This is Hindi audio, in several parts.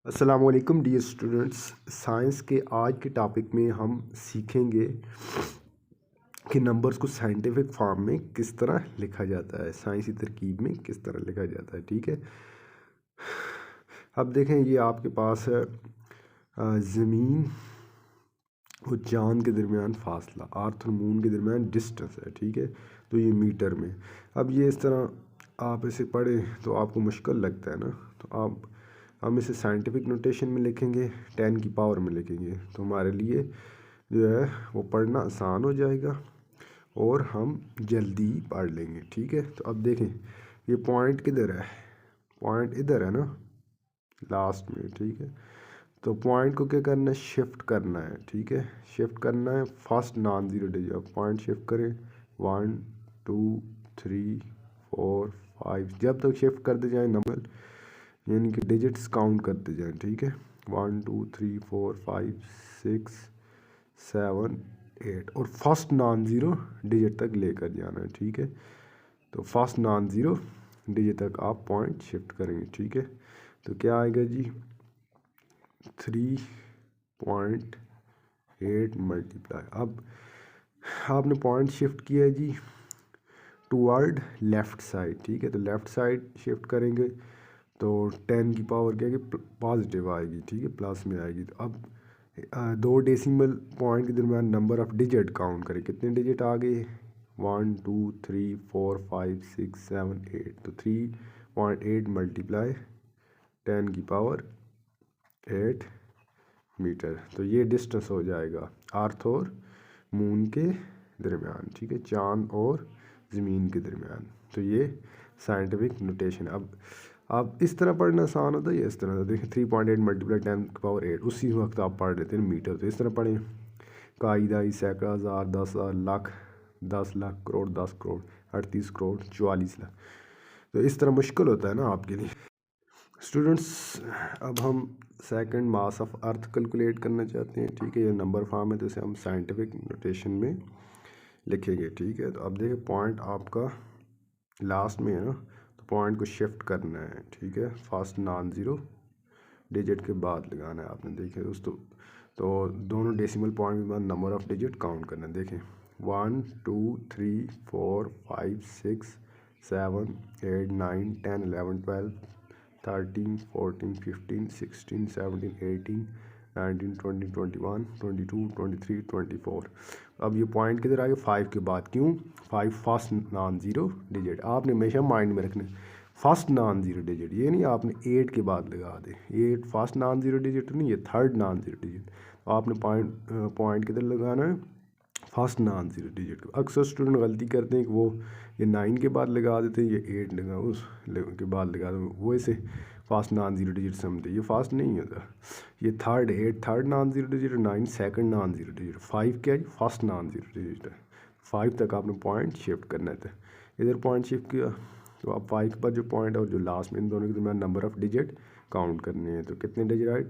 अस्सलामुअलैकुम डियर स्टूडेंट्स। साइंस के आज के टॉपिक में हम सीखेंगे कि नंबर्स को साइंटिफिक फॉर्म में किस तरह लिखा जाता है, साइंसी तरकीब में किस तरह लिखा जाता है। ठीक है, अब देखें ये आपके पास है ज़मीन और चाँद के दरमियान फासला, अर्थ और मून के दरमियान डिस्टेंस है। ठीक है, तो ये मीटर में। अब ये इस तरह आप इसे पढ़ें तो आपको मुश्किल लगता है ना, तो हम इसे साइंटिफिक नोटेशन में लिखेंगे, 10 की पावर में लिखेंगे, तो हमारे लिए जो है वो पढ़ना आसान हो जाएगा और हम जल्दी पढ़ लेंगे। ठीक है, तो अब देखें ये पॉइंट किधर है, पॉइंट इधर है ना लास्ट में। ठीक है, तो पॉइंट को क्या करना है, शिफ्ट करना है। ठीक है, शिफ्ट करना है फर्स्ट नॉन ज़ीरो डिजिट। अब पॉइंट शिफ्ट करें 1 2 3 4 5, जब तक शिफ्ट करते जाएं नंबर यानी कि डिजिट्स काउंट करते जाएं। ठीक है, 1 2 3 4 5 6 7 8 और फर्स्ट नॉन ज़ीरो डिजिट तक लेकर जाना है। ठीक है, तो फर्स्ट नॉन ज़ीरो डिजिट तक आप पॉइंट शिफ्ट करेंगे। ठीक है, तो क्या आएगा जी 3.8 मल्टीप्लाई। अब आपने पॉइंट शिफ्ट किया है जी टूवर्ड लेफ़्ट साइड। ठीक है, तो लेफ़्ट साइड शिफ्ट करेंगे तो 10 की पावर क्या है कि पॉजिटिव आएगी। ठीक है, प्लस में आएगी। तो अब दो डेसिमल पॉइंट के दरमियान नंबर ऑफ़ डिजिट काउंट करें, कितने डिजिट आ गए 1 2 3 4 5 6 7 8, तो 3.8 मल्टीप्लाई 10 की पावर 8 मीटर। तो ये डिस्टेंस हो जाएगा अर्थ और मून के दरमियान। ठीक है, चाँद और ज़मीन के दरमियान। तो ये साइंटिफिक नोटेशन। अब इस तरह पढ़ना आसान होता है या इस तरह? देखिए 3.8 मल्टीप्लाई 10 की पावर 8, उसी वक्त आप पढ़ लेते हैं मीटर, तो इस तरह पढ़ें कायदा सैकड़ा हज़ार 10,000 लाख 10 लाख करोड़ 10 करोड़ 38 करोड़ 44 लाख। तो इस तरह मुश्किल होता है ना आपके लिए स्टूडेंट्स। अब हम second mass of earth calculate करना चाहते हैं। ठीक है, ये नंबर फॉर्म है तो इसे हम साइंटिफिक नोटेशन में लिखेंगे। ठीक है, तो अब देखिए पॉइंट आपका लास्ट में है ना, तो पॉइंट को शिफ्ट करना है। ठीक है, फर्स्ट नॉन ज़ीरो डिजिट के बाद लगाना है आपने। देखिए दोस्तों, तो दोनों डेसिमल पॉइंट के बाद नंबर ऑफ़ डिजिट काउंट करना है। देखें 1 2 3 4 5 6 7 8 9 10 11 12 13 14 15 16 17 18 19 20 21 22 23 24। अब ये पॉइंट किधर आ गया 5 के बाद, क्यों 5 फर्स्ट नॉन ज़ीरो डिजिट। आपने हमेशा माइंड में रखना फर्स्ट नॉन ज़ीरो डिजिट, ये नहीं आपने 8 के बाद लगा दे। 8 फर्स्ट नॉन ज़ीरो डिजिट नहीं, ये थर्ड नॉन ज़ीरो डिजिट। तो आपने पॉइंट किधर लगाना है, फर्स्ट नॉन ज़ीरो डिजिट। अक्सर स्टूडेंट गलती करते हैं कि वो ये 9 के बाद लगा देते हैं, ये 8 लगा उस के बाद लगा दो, वो इसे फर्स्ट नॉन ज़ीरो डिजिट समझते। ये फास्ट नहीं होता, ये third 8 third non zero digit, 9 second non zero digit, 5 क्या है फर्स्ट नॉन ज़ीरो डिजिट है। 5 तक आपने पॉइंट शिफ्ट करना था, इधर पॉइंट शिफ्ट किया तो आप 5 पर जो पॉइंट है और जो लास्ट में, इन दोनों के दरमियान नंबर ऑफ़ डिजिट काउंट करने हैं। तो कितने डिजिट आए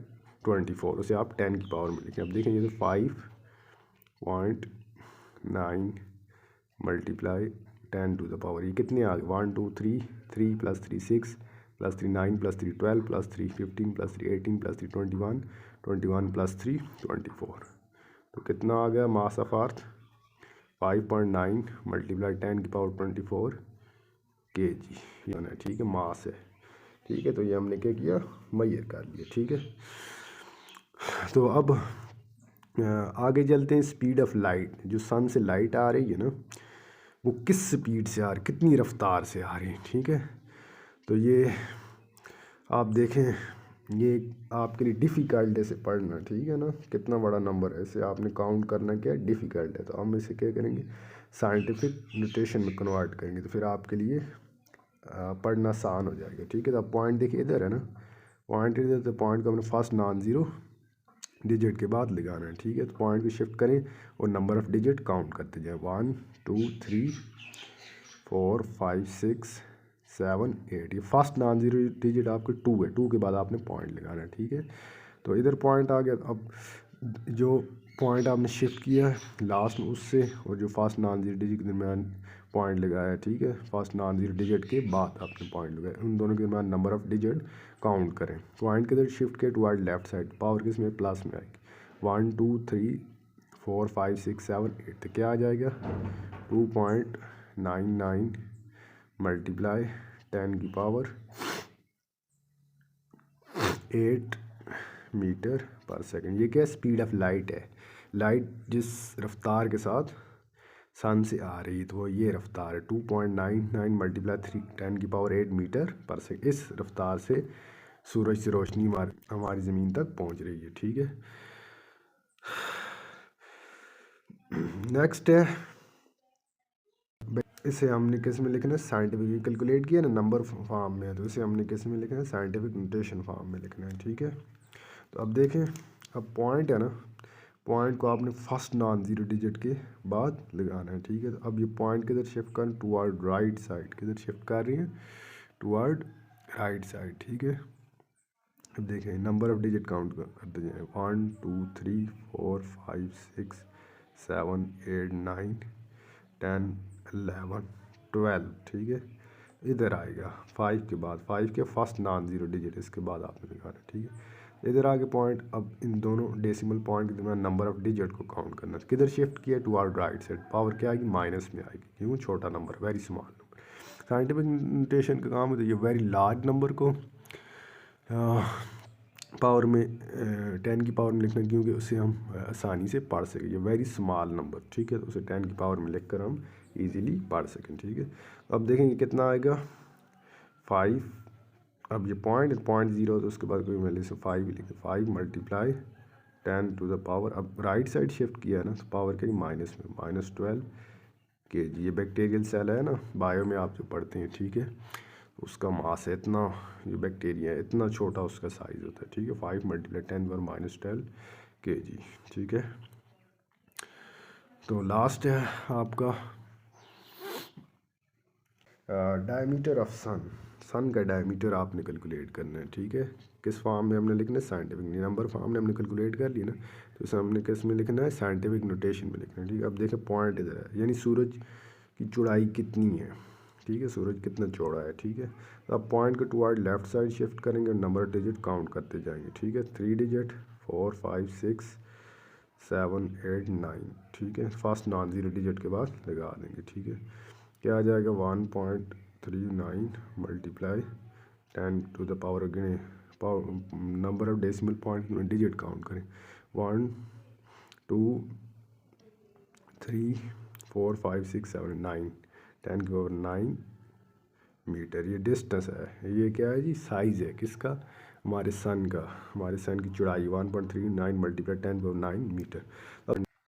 24, उसे आप 10 की पावर में लिखें। अब देखें ये तो 5.9 मल्टीप्लाई 10 टू द पावर, ये कितने आ गए 1 2 3 3 plus 3 6 plus 3 9 plus 3 12 plus 3 15 plus 3 18 plus 3 21 21 plus 3 24। तो कितना आ गया मास ऑफ अर्थ 5.9 मल्टीप्लाई 10 की पावर 24 kg, ये है। ठीक है, मास है। ठीक है, तो ये हमने क्या किया, मैयर कर लिया। ठीक है, तो अब आगे चलते हैं। स्पीड ऑफ लाइट, जो सन से लाइट आ रही है ना, वो किस स्पीड से आ रही, कितनी रफ्तार से आ रही है। ठीक है, तो ये आप देखें, ये आपके लिए डिफ़िकल्ट है इसे पढ़ना। ठीक है ना, कितना बड़ा नंबर है, इसे आपने काउंट करना क्या डिफ़िकल्ट है। तो हम इसे क्या करेंगे, साइंटिफिक नोटेशन में कन्वर्ट करेंगे, तो फिर आपके लिए पढ़ना आसान हो जाएगा। ठीक है, तो अब पॉइंट देखिए इधर है ना, पॉइंट इधर, तो पॉइंट को हमने फर्स्ट नॉन ज़ीरो डिजिट के बाद लगाना है। ठीक है, तो पॉइंट को शिफ्ट करें और नंबर ऑफ़ डिजिट काउंट करते जाए 1 2 3 4 5 6 7 8। ये फर्स्ट नॉन ज़ीरो डिजिट आपके 2 है, 2 के बाद आपने पॉइंट लगाना है। ठीक है, तो इधर पॉइंट आ गया। अब जो पॉइंट आपने शिफ्ट किया है लास्ट में उससे और जो फर्स्ट नॉन ज़ीरो डिजिट के दरमियान पॉइंट लगाया, ठीक है। फर्स्ट नॉन ज़ीरो डिजिट के बाद आपने पॉइंट लगाया, उन दोनों के दरमियान नंबर ऑफ़ डिजिट काउंट करें। पॉइंट के इधर शिफ्ट के टुवर्ड लेफ्ट साइड, पावर किस में प्लस में आएगी। 1 2 3 4 5 6 7 8, तो क्या आ जाएगा 2.99 मल्टीप्लाई 10 की पावर 8 मीटर पर सेकंड। ये क्या स्पीड ऑफ लाइट है, लाइट जिस रफ्तार के साथ सन से आ रही है तो वो ये रफ्तार है 2.99 मल्टीप्लाई 10 की पावर 8 मीटर पर सेकंड। इस रफ्तार से सूरज से रोशनी हमारी ज़मीन तक पहुंच रही है, ठीक है। नेक्स्ट है, इसे हमने किस में लिखना है, साइंटिफिक कैलकुलेट किया ना नंबर फॉर्म में, तो इसे हमने किस में लिखना है, साइंटिफिक नोटेशन फॉर्म में लिखना है, ठीक है। तो अब देखें, अब पॉइंट है ना, पॉइंट को आपने फर्स्ट नॉन ज़ीरो डिजिट के बाद लगाना है, ठीक है। तो अब ये पॉइंट किधर शिफ्ट कर, टुवर्ड राइट साइड, किधर शिफ्ट कर रही है, टुवर्ड राइट साइड, ठीक है। अब देखें नंबर ऑफ डिजिट काउंट करते जाए, 1 2 3 4 5 6 7 8 9 10 11 12, ठीक है। इधर आएगा 5 के बाद, 5 के फर्स्ट नॉन ज़ीरो डिजिट, इसके बाद आपने लिखाना, ठीक है। इधर आगे पॉइंट, अब इन दोनों डेसिमल पॉइंट के दरमियान नंबर ऑफ डिजिट को काउंट करना। किधर शिफ्ट किया, टुवर्ड राइट साइड, पावर क्या आएगी, माइनस में आएगी, क्यों, छोटा number, very small number. Scientific notation का काम है तो ये वेरी लार्ज नंबर को पावर में 10 की पावर में लिखना, क्योंकि उसे हम आसानी से पढ़ सकें। ये वेरी स्मॉल नंबर, ठीक है, तो उसे 10 की पावर में लिख कर हम इजीली पढ़ सकें, ठीक है। अब देखेंगे कितना आएगा 5। अब ये पॉइंट ज़ीरो, तो उसके बाद कोई वैल्यू से 5 लिखे, 5 मल्टीप्लाई 10 टू द पावर, अब राइट साइड शिफ्ट किया है ना, तो पावर क्या माइनस में, -12 kg। ये बैक्टीरियल सेल है ना, बायो में आप जो पढ़ते हैं, ठीक है। उसका मास है इतना, ये बैक्टीरिया है इतना छोटा उसका साइज़ होता है, ठीक है। 5 मल्टीप्लाई 10 पर -12 kg, ठीक है। तो लास्ट है आपका डायमीटर ऑफ सन। सन का डायमीटर आपने कैलकुलेट करना है, ठीक है। किस फॉर्म में हमने लिखना है, साइंटिफिक नंबर फॉर्म में हमने कैलकुलेट कर लिया ना, तो इसे हमने किस में लिखना है, साइंटिफिक नोटेशन में लिखना है, ठीक है। अब देखें पॉइंट इधर है, यानी सूरज की चौड़ाई कितनी है, ठीक है, सूरज कितना चौड़ा है, ठीक है। तो अब पॉइंट को टुवर्ड लेफ्ट साइड शिफ्ट करेंगे और नंबर डिजिट काउंट करते जाएंगे, ठीक है। 3 डिजिट 4 5 6 7 8 9, ठीक है। फर्स्ट नॉन ज़ीरो डिजिट के बाद लगा देंगे, ठीक है। क्या आ जाएगा 1.39 multiply 10 to the power, again power number of decimal point में डिजिट काउंट करें, 1 2 3 4 5 6 7 9 10 की पावर 9 मीटर। ये डिस्टेंस है, ये क्या है जी, साइज़ है किसका, हमारे सन का, हमारे सन की चौड़ाई 1.39 मल्टीप्लाई 10 की पावर 9 मीटर। अब